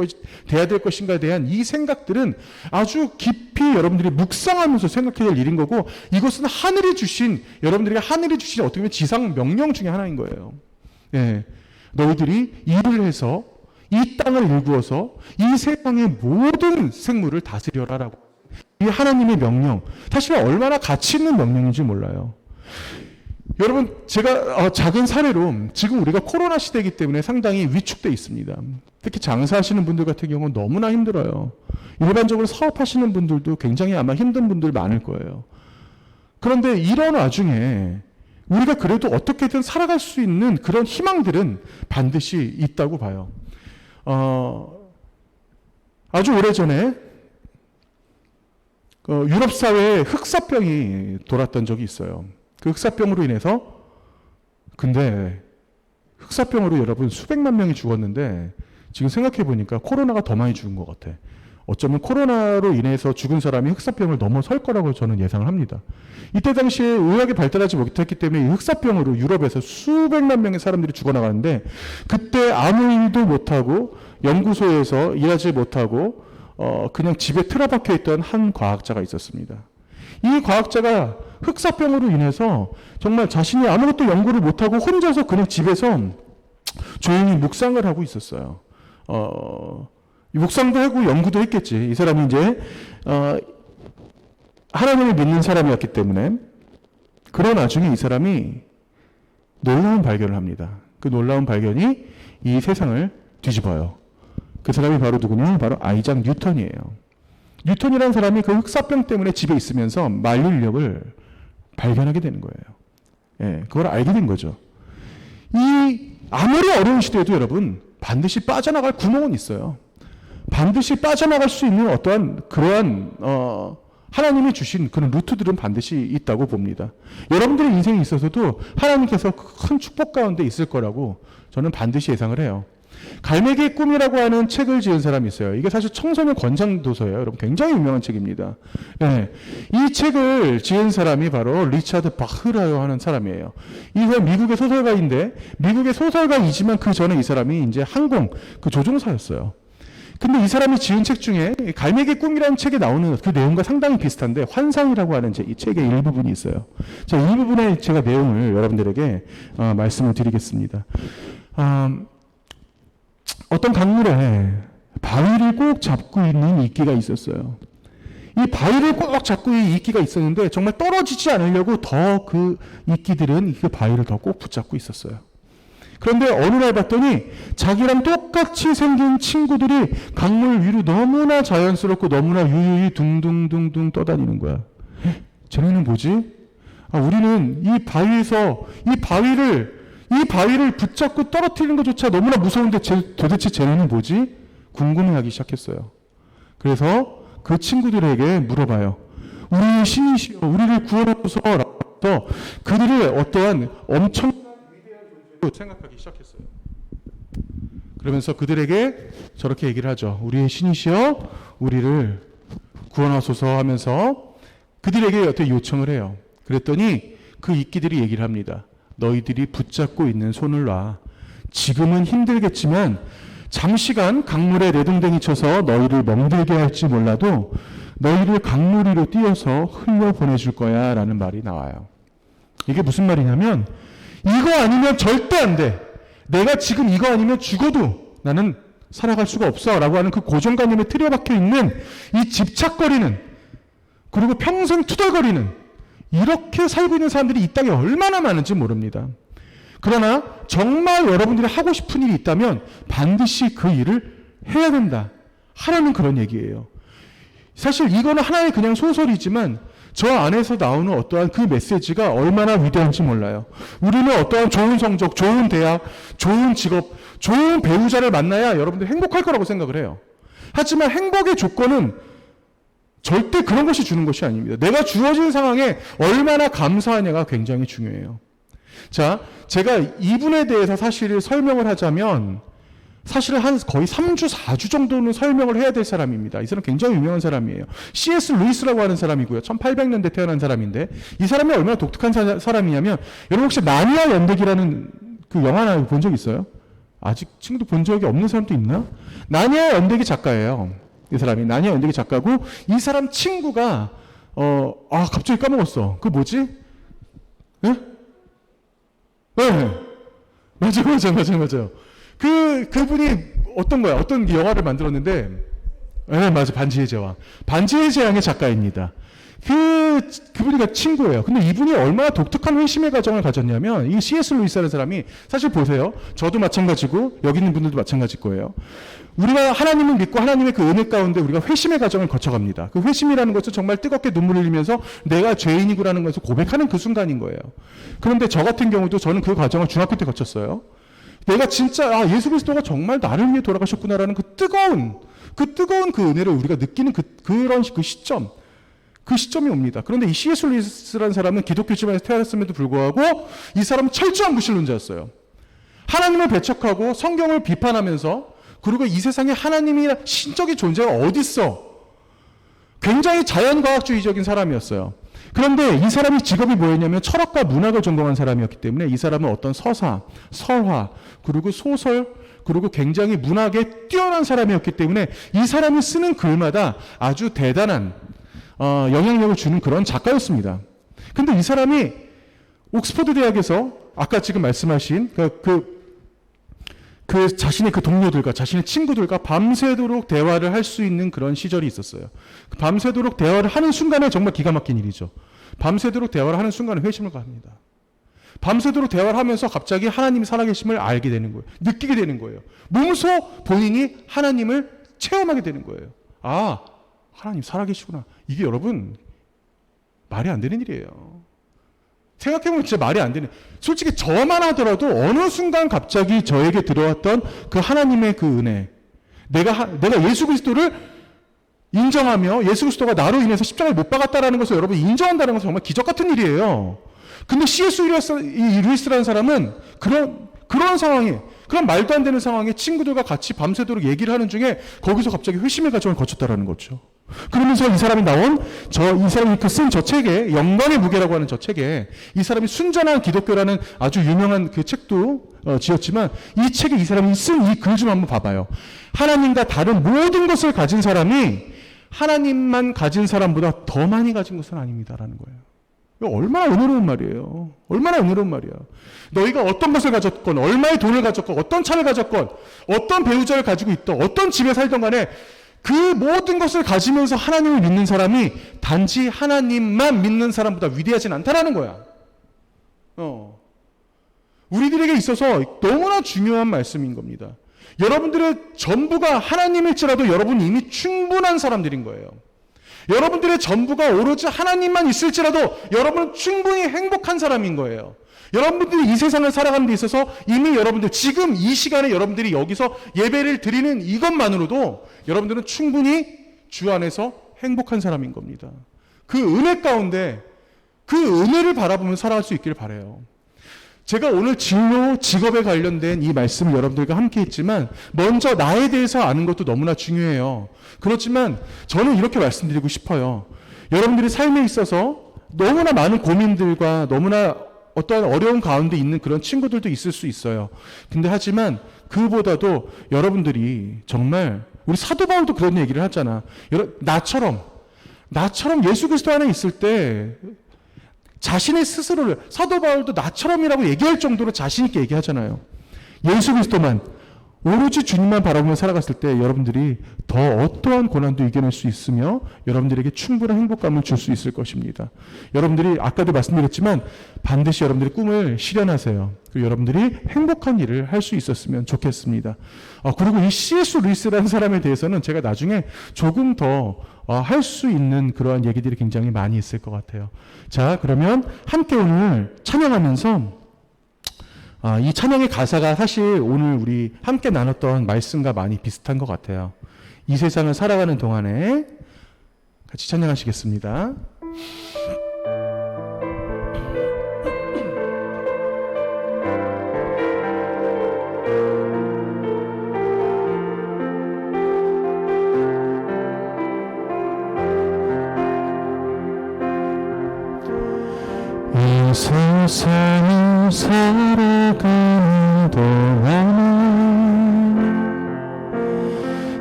될 것인가에 대한 이 생각들은 아주 깊이 여러분들이 묵상하면서 생각해야 될 일인 거고, 이것은 여러분들에게 하늘이 주신 어떻게 보면 지상 명령 중에 하나인 거예요. 예. 너희들이 일을 해서 이 땅을 일구어서 이 세상의 모든 생물을 다스려라라고. 이 하나님의 명령, 사실 얼마나 가치 있는 명령인지 몰라요. 여러분, 제가 작은 사례로 지금 우리가 코로나 시대이기 때문에 상당히 위축되어 있습니다. 특히 장사하시는 분들 같은 경우는 너무나 힘들어요. 일반적으로 사업하시는 분들도 굉장히 아마 힘든 분들 많을 거예요. 그런데 이런 와중에 우리가 그래도 어떻게든 살아갈 수 있는 그런 희망들은 반드시 있다고 봐요. 아주 오래전에 유럽 사회에 흑사병이 돌았던 적이 있어요. 그 흑사병으로 인해서, 근데 흑사병으로 여러분 수백만 명이 죽었는데 지금 생각해 보니까 코로나가 더 많이 죽은 것 같아. 어쩌면 코로나로 인해서 죽은 사람이 흑사병을 넘어설 거라고 저는 예상을 합니다. 이때 당시에 의학이 발달하지 못했기 때문에 이 흑사병으로 유럽에서 수백만 명의 사람들이 죽어나가는데, 그때 아무 일도 못하고 연구소에서 일하지 못하고 그냥 집에 틀어박혀 있던 한 과학자가 있었습니다. 이 과학자가 흑사병으로 인해서 정말 자신이 아무것도 연구를 못하고 혼자서 그냥 집에서 조용히 묵상을 하고 있었어요. 묵상도 하고 연구도 했겠지. 이 사람이 이제 하나님을 믿는 사람이었기 때문에. 그런 와중에 이 사람이 놀라운 발견을 합니다. 그 놀라운 발견이 이 세상을 뒤집어요. 그 사람이 바로 누구냐? 바로 아이작 뉴턴이에요. 뉴턴이라는 사람이 그 흑사병 때문에 집에 있으면서 만류인력을 발견하게 되는 거예요. 예, 그걸 알게 된 거죠. 아무리 어려운 시대에도 여러분, 반드시 빠져나갈 구멍은 있어요. 반드시 빠져나갈 수 있는 어떠한 그러한 하나님이 주신 그런 루트들은 반드시 있다고 봅니다. 여러분들의 인생에 있어서도 하나님께서 큰 축복 가운데 있을 거라고 저는 반드시 예상을 해요. 갈매기의 꿈이라고 하는 책을 지은 사람이 있어요. 이게 사실 청소년 권장 도서예요. 여러분, 굉장히 유명한 책입니다. 네. 이 책을 지은 사람이 바로 리차드 바흐라고 하는 사람이에요. 이 사람 미국의 소설가인데, 미국의 소설가이지만 그 전에 이 사람이 이제 항공 그 조종사였어요. 근데 이 사람이 지은 책 중에 갈매기의 꿈이라는 책에 나오는 그 내용과 상당히 비슷한데, 환상이라고 하는 이 책의 일부분이 있어요. 자, 이 부분에 제가 내용을 여러분들에게 말씀을 드리겠습니다. 어떤 강물에 바위를 꼭 잡고 있는 이끼가 있었어요. 이 바위를 꼭 잡고 있는 이끼가 있었는데 정말 떨어지지 않으려고 더 그 이끼들은 그 바위를 더 꼭 붙잡고 있었어요. 그런데 어느 날 봤더니 자기랑 똑같이 생긴 친구들이 강물 위로 너무나 자연스럽고 너무나 유유히 둥둥둥둥 떠다니는 거야. 쟤네는 뭐지? 우리는 이 바위를 붙잡고 떨어뜨리는 것조차 너무나 무서운데 도대체 쟤네는 뭐지? 궁금해하기 시작했어요. 그래서 그 친구들에게 물어봐요. 우리의 신이시여, 우리를 구원하소서. 그들을 어떠한 엄청난 위대한 존재로 생각하기 시작했어요. 그러면서 그들에게 저렇게 얘기를 하죠. 우리의 신이시여, 우리를 구원하소서 하면서 그들에게 어떻게 요청을 해요. 그랬더니 그 이끼들이 얘기를 합니다. 너희들이 붙잡고 있는 손을 놔. 지금은 힘들겠지만 잠시간 강물에 내동댕이 쳐서 너희를 멍들게 할지 몰라도 너희를 강물 위로 띄어서 흘려보내줄 거야 라는 말이 나와요. 이게 무슨 말이냐면, 이거 아니면 절대 안 돼. 내가 지금 이거 아니면 죽어도 나는 살아갈 수가 없어 라고 하는 그 고정관념에 틀어박혀 있는 이 집착거리는, 그리고 평생 투덜거리는, 이렇게 살고 있는 사람들이 이 땅에 얼마나 많은지 모릅니다. 그러나 정말 여러분들이 하고 싶은 일이 있다면 반드시 그 일을 해야 된다 하라는 그런 얘기예요. 사실 이거는 하나의 그냥 소설이지만 저 안에서 나오는 어떠한 그 메시지가 얼마나 위대한지 몰라요. 우리는 어떠한 좋은 성적, 좋은 대학, 좋은 직업, 좋은 배우자를 만나야 여러분들 행복할 거라고 생각을 해요. 하지만 행복의 조건은 절대 그런 것이 주는 것이 아닙니다. 내가 주어진 상황에 얼마나 감사하냐가 굉장히 중요해요. 자, 제가 이분에 대해서 사실 설명을 하자면 사실은 한 거의 3주, 4주 정도는 설명을 해야 될 사람입니다. 이 사람 굉장히 유명한 사람이에요. C.S. 루이스라고 하는 사람이고요. 1800년대 태어난 사람인데 이 사람이 얼마나 독특한 사람이냐면 여러분 혹시 나니아 연대기라는 그 영화 본 적 있어요? 아직 친구도 본 적이 없는 사람도 있나? 나니아 연대기 작가예요. 이 사람이 나니아 연대기 작가고 이 사람 친구가 갑자기 까먹었어. 그 뭐지? 예? 네. 맞아요. 그분이 어떤 거야? 어떤 영화를 만들었는데, 네, 맞아. 반지의 제왕. 반지의 제왕의 작가입니다. 그분이 친구예요. 근데 이분이 얼마나 독특한 회심의 과정을 가졌냐면, 이 C.S. 루이스라는 사람이, 사실 보세요. 저도 마찬가지고, 여기 있는 분들도 마찬가지일 거예요. 우리가 하나님을 믿고 하나님의 그 은혜 가운데 우리가 회심의 과정을 거쳐갑니다. 그 회심이라는 것은 정말 뜨겁게 눈물을 흘리면서 내가 죄인이구라는 것을 고백하는 그 순간인 거예요. 그런데 저 같은 경우도 저는 그 과정을 중학교 때 거쳤어요. 내가 진짜 예수 그리스도가 정말 나를 위해 돌아가셨구나라는 그 뜨거운 그 은혜를 우리가 느끼는 그런 시점, 그 시점이 옵니다. 그런데 이 C.S. 루이스라는 사람은 기독교 집안에서 태어났음에도 불구하고 이 사람은 철저한 무신론자였어요. 하나님을 배척하고 성경을 비판하면서 그리고 이 세상에 하나님이 신적인 존재가 어디 있어? 굉장히 자연과학주의적인 사람이었어요. 그런데 이 사람의 직업이 뭐였냐면 철학과 문학을 전공한 사람이었기 때문에 이 사람은 어떤 서사, 설화, 그리고 소설, 그리고 굉장히 문학에 뛰어난 사람이었기 때문에 이 사람이 쓰는 글마다 아주 대단한 영향력을 주는 그런 작가였습니다. 근데 이 사람이 옥스퍼드 대학에서 아까 지금 말씀하신 자신의 그 동료들과 자신의 친구들과 밤새도록 대화를 할 수 있는 그런 시절이 있었어요. 밤새도록 대화를 하는 순간에 정말 기가 막힌 일이죠. 밤새도록 대화를 하는 순간에 회심을 갑니다. 밤새도록 대화를 하면서 갑자기 하나님이 살아계심을 알게 되는 거예요. 느끼게 되는 거예요. 몸소 본인이 하나님을 체험하게 되는 거예요. 아, 하나님 살아계시구나. 이게 여러분 말이 안 되는 일이에요. 생각해보면 진짜 말이 안 되네. 솔직히 저만 하더라도 어느 순간 갑자기 저에게 들어왔던 그 하나님의 그 은혜. 내가 예수 그리스도를 인정하며 예수 그리스도가 나로 인해서 십자가를 못 박았다라는 것을 여러분 인정한다는 것은 정말 기적 같은 일이에요. 근데 C.S. 루이스라는 사람은 그런 상황에, 그런 말도 안 되는 상황에 친구들과 같이 밤새도록 얘기를 하는 중에 거기서 갑자기 회심의 과정을 거쳤다라는 거죠. 그러면서 이 사람이 쓴 저 책에, 영광의 무게라고 하는 저 책에 이 사람이 순전한 기독교라는 아주 유명한 그 책도 지었지만 이 책에 이 사람이 쓴 이 글 좀 한번 봐봐요. 하나님과 다른 모든 것을 가진 사람이 하나님만 가진 사람보다 더 많이 가진 것은 아닙니다라는 거예요. 이거 얼마나 은혜로운 말이에요. 얼마나 은혜로운 말이야. 너희가 어떤 것을 가졌건, 얼마의 돈을 가졌건, 어떤 차를 가졌건, 어떤 배우자를 가지고 있던, 어떤 집에 살던 간에 그 모든 것을 가지면서 하나님을 믿는 사람이 단지 하나님만 믿는 사람보다 위대하진 않다라는 거야. 우리들에게 있어서 너무나 중요한 말씀인 겁니다. 여러분들의 전부가 하나님일지라도 여러분 이미 충분한 사람들인 거예요. 여러분들의 전부가 오로지 하나님만 있을지라도 여러분은 충분히 행복한 사람인 거예요. 여러분들이 이 세상을 살아가는 데 있어서 이미 여러분들 지금 이 시간에 여러분들이 여기서 예배를 드리는 이것만으로도 여러분들은 충분히 주 안에서 행복한 사람인 겁니다. 그 은혜 가운데 그 은혜를 바라보며 살아갈 수 있기를 바라요. 제가 오늘 진로, 직업에 관련된 이 말씀을 여러분들과 함께 했지만 먼저 나에 대해서 아는 것도 너무나 중요해요. 그렇지만 저는 이렇게 말씀드리고 싶어요. 여러분들이 삶에 있어서 너무나 많은 고민들과 너무나 어떠한 어려운 가운데 있는 그런 친구들도 있을 수 있어요. 근데 하지만 그보다도 여러분들이 정말 우리 사도 바울도 그런 얘기를 하잖아. 나처럼 예수 그리스도 안에 있을 때 자신의 스스로를 사도 바울도 나처럼이라고 얘기할 정도로 자신 있게 얘기하잖아요. 예수 그리스도만 오로지 주님만 바라보며 살아갔을 때 여러분들이 더 어떠한 고난도 이겨낼 수 있으며 여러분들에게 충분한 행복감을 줄 수 있을 것입니다. 여러분들이 아까도 말씀드렸지만 반드시 여러분들의 꿈을 실현하세요. 그리고 여러분들이 행복한 일을 할 수 있었으면 좋겠습니다. 그리고 이 C.S. 루이스라는 사람에 대해서는 제가 나중에 조금 더 할 수 있는 그러한 얘기들이 굉장히 많이 있을 것 같아요. 자, 그러면 함께 오늘 찬양하면서 이 찬양의 가사가 사실 오늘 우리 함께 나눴던 말씀과 많이 비슷한 것 같아요. 이 세상을 살아가는 동안에 같이 찬양하시겠습니다. 이 세상을 살아가는 동안에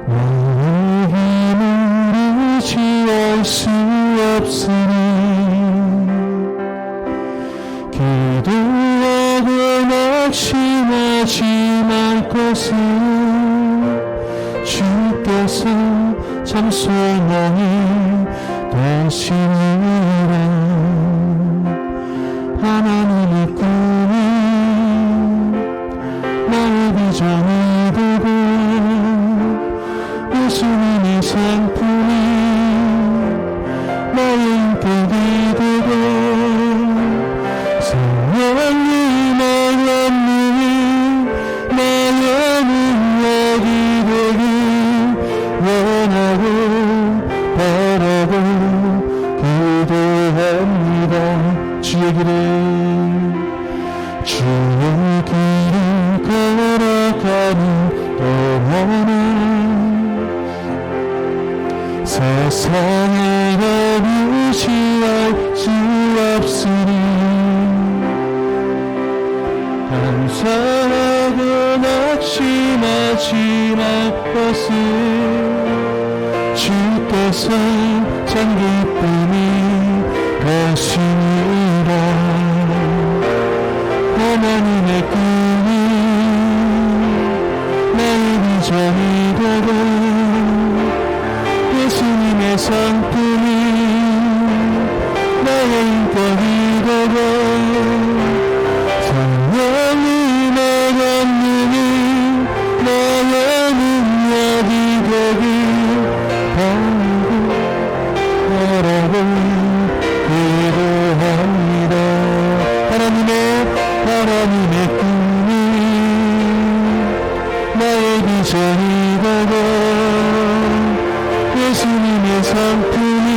나의 힘을 의지할 수 없으니 기도하고 낙심하지 말 것을 주께서 참소망이 되시니라. 하나님의 꿈이 나의 비전이 되고 예수님의 상품이 나의 인격이 되고 성령이 나의 언니 나의 능력이 되길 원하고 바라고 기도합니다. 주의 길을 걸어가는 동안에 세상을 의지할 수 없으니 감사하고 낙심하지 말 것을 주께서 참 기쁨이 되시니라. 하나님의 꿈이 나의 비전이 되고 예수님의 상품이 나의 인격이 되고 성령이 나의 언니 나의 능력이 되길 바라고 기도합니다. 하나님의 꿈이 나의 비전이 되고 예수님의 상품이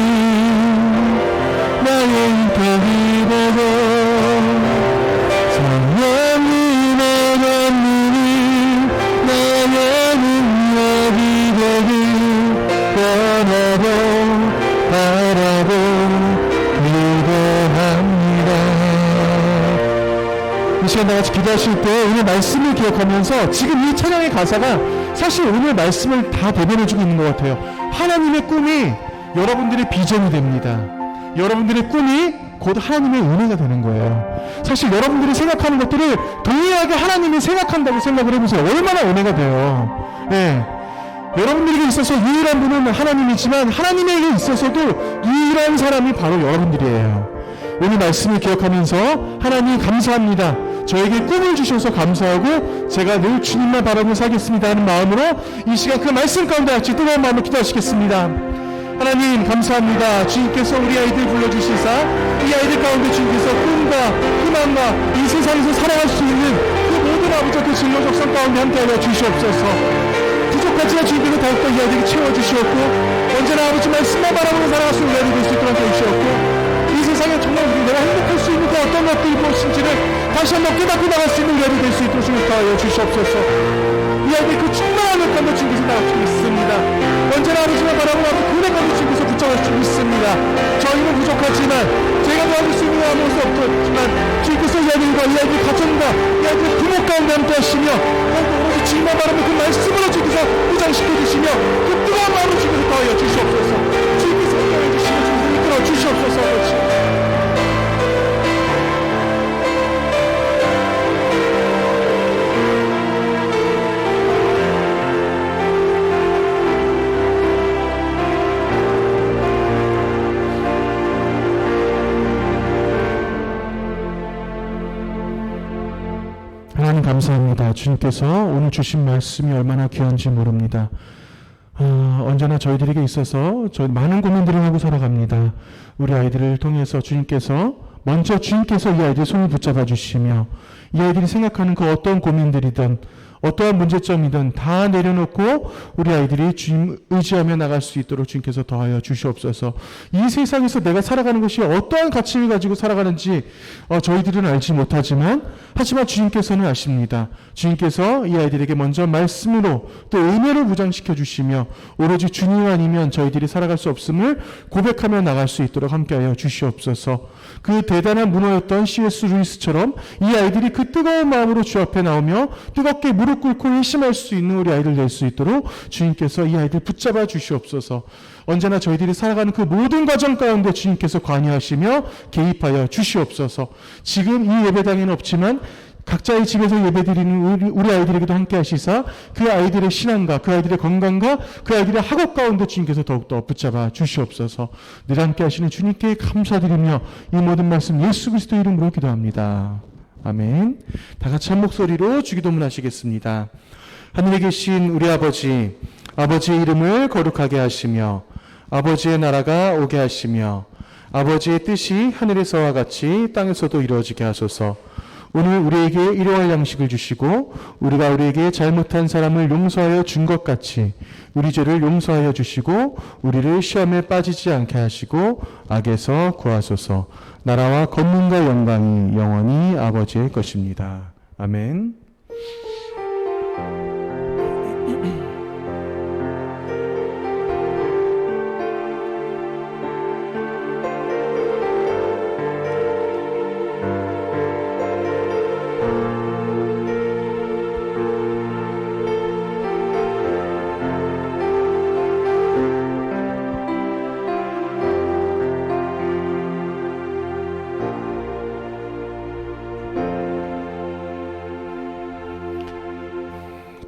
나의 인격이 되고 성령이 나의 언니 나의 능력이 되길 원하고 바라고 기도합니다. 이 시간 다 같이 기도하실 때 오늘 말씀을 기억하면서 지금 이 찬양의 가사가 사실 오늘 말씀을 다 대변해주고 있는 것 같아요. 하나님의 꿈이 여러분들의 비전이 됩니다. 여러분들의 꿈이 곧 하나님의 은혜가 되는 거예요. 사실 여러분들이 생각하는 것들을 동일하게 하나님이 생각한다고 생각을 해보세요. 얼마나 은혜가 돼요. 네. 여러분들에게 있어서 유일한 분은 하나님이지만 하나님에게 있어서도 유일한 사람이 바로 여러분들이에요. 오늘 말씀을 기억하면서 하나님 감사합니다. 저에게 꿈을 주셔서 감사하고 제가 늘 주님만 바라고 살겠습니다 하는 마음으로 이 시간 그 말씀 가운데 같이 뜨거운 마음으로 기도하시겠습니다. 하나님 감사합니다. 주님께서 우리 아이들 불러주시사 이 아이들 가운데 주님께서 꿈과 희망과 이 세상에서 살아갈 수 있는 그 모든 아버지 그 진로 적성 가운데 함께하여 주시옵소서. 부족하지만 주님께서 더욱더 이 아이들을 채워주시옵고 언제나 아버지 말씀만 바라보고 살아갈 수 있는 아이들이 될 수 있도록 해주시옵고 이 세상에 정말 내가 행복할 수 있는 그 어떤 것들이 무엇인지를 다시 한번 깨닫고 나갈 수 있는 우리 아이들이 될 수 있도록 주님께서 주시옵소서. 이 아이들 그 충만한 것감도 주님께서 나갈 수 있습니다. 언제나 아버지만 바라보고 나도 그 은혜감도 주님께서 붙잡을 수 있습니다. 저희는 부족하지만 제가 도와줄 수 있는 아무것도 없지만 주님께서 이 아이들과 이 아이들 가정과 이 아이들 부모 가운데 함께 하시며 오로지 주님만 바라보고 그 말씀으로 주님께서 무장시켜 주시며 그 뜨거운 마음으로 주님께서 더하여 주시옵소서. 주님께서 인도해 주시며 주님께서 이끌어 주시옵소서. 아버지 하나님 감사합니다. 주님께서 오늘 주신 말씀이 얼마나 귀한지 모릅니다. 언제나 저희들에게 있어서 많은 고민들을 하고 살아갑니다. 우리 아이들을 통해서 주님께서 먼저 주님께서 이 아이들의 손을 붙잡아 주시며 이 아이들이 생각하는 그 어떤 고민들이든 어떠한 문제점이든 다 내려놓고 우리 아이들이 주님 의지하며 나갈 수 있도록 주님께서 더하여 주시옵소서. 이 세상에서 내가 살아가는 것이 어떠한 가치를 가지고 살아가는지 저희들은 알지 못하지만 하지만 주님께서는 아십니다. 주님께서 이 아이들에게 먼저 말씀으로 또 은혜로 무장시켜 주시며 오로지 주님 아니면 저희들이 살아갈 수 없음을 고백하며 나갈 수 있도록 함께하여 주시옵소서. 그 대단한 문호였던 C.S. 루이스처럼 이 아이들이 그 뜨거운 마음으로 주 앞에 나오며 뜨겁게 무릎 꿇고 회심할 수 있는 우리 아이들 될 수 있도록 주님께서 이 아이들 붙잡아 주시옵소서. 언제나 저희들이 살아가는 그 모든 과정 가운데 주님께서 관여하시며 개입하여 주시옵소서. 지금 이 예배당에는 없지만 각자의 집에서 예배드리는 우리 아이들에게도 함께 하시사 그 아이들의 신앙과 그 아이들의 건강과 그 아이들의 학업 가운데 주님께서 더욱더 붙잡아 주시옵소서. 늘 함께 하시는 주님께 감사드리며 이 모든 말씀 예수 그리스도 이름으로 기도합니다. 아멘. 다 같이 한 목소리로 주기도문 하시겠습니다. 하늘에 계신 우리 아버지, 아버지의 이름을 거룩하게 하시며 아버지의 나라가 오게 하시며 아버지의 뜻이 하늘에서와 같이 땅에서도 이루어지게 하소서. 오늘 우리에게 일용할 양식을 주시고 우리가 우리에게 잘못한 사람을 용서하여 준 것 같이 우리 죄를 용서하여 주시고 우리를 시험에 빠지지 않게 하시고 악에서 구하소서. 나라와 권능과 영광이 영원히 아버지의 것입니다. 아멘.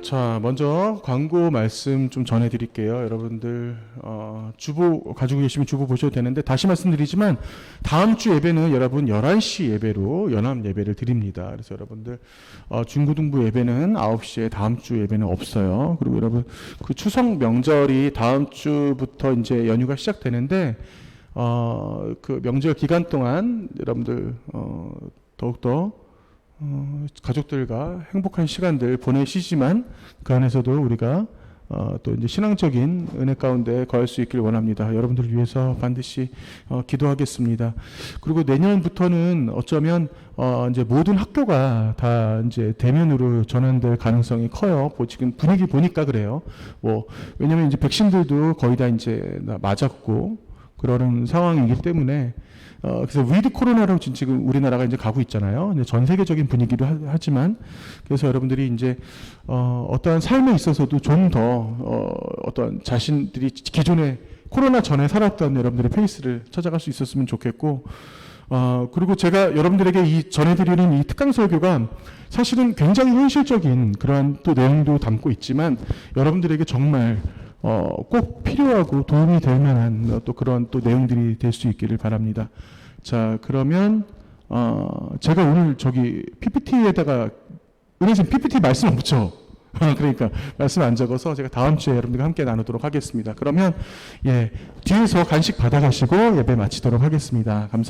자, 먼저 광고 말씀 좀 전해드릴게요. 여러분들 주보 가지고 계시면 주보 보셔도 되는데 다시 말씀드리지만 다음 주 예배는 여러분 11시 예배로 연합 예배를 드립니다. 그래서 여러분들 중고등부 예배는 9시에 다음 주 예배는 없어요. 그리고 여러분 그 추석 명절이 다음 주부터 이제 연휴가 시작되는데 그 명절 기간 동안 여러분들 더욱더 가족들과 행복한 시간들 보내시지만 그 안에서도 우리가 또 이제 신앙적인 은혜 가운데 거할 수 있길 원합니다. 여러분들을 위해서 반드시 기도하겠습니다. 그리고 내년부터는 어쩌면 이제 모든 학교가 다 이제 대면으로 전환될 가능성이 커요. 지금 분위기 보니까 그래요. 왜냐면 이제 백신들도 거의 다 이제 맞았고 그러는 상황이기 때문에 그래서 위드 코로나로 지금 우리나라가 이제 가고 있잖아요. 이제 전 세계적인 분위기도 하지만 그래서 여러분들이 이제 어떠한 삶에 있어서도 좀 더 어떤 자신들이 기존에 코로나 전에 살았던 여러분들의 페이스를 찾아갈 수 있었으면 좋겠고 그리고 제가 여러분들에게 전해드리는 이 특강 설교가 사실은 굉장히 현실적인 그러한 또 내용도 담고 있지만 여러분들에게 정말 꼭 필요하고 도움이 될 만한 또 그런 또 내용들이 될 수 있기를 바랍니다. 자, 그러면 제가 오늘 저기 PPT에다가 은혜님 PPT 말씀 없죠? 그러니까 말씀 안 적어서 제가 다음 주에 여러분들과 함께 나누도록 하겠습니다. 그러면 뒤에서 간식 받아가시고 예배 마치도록 하겠습니다. 감사합니다.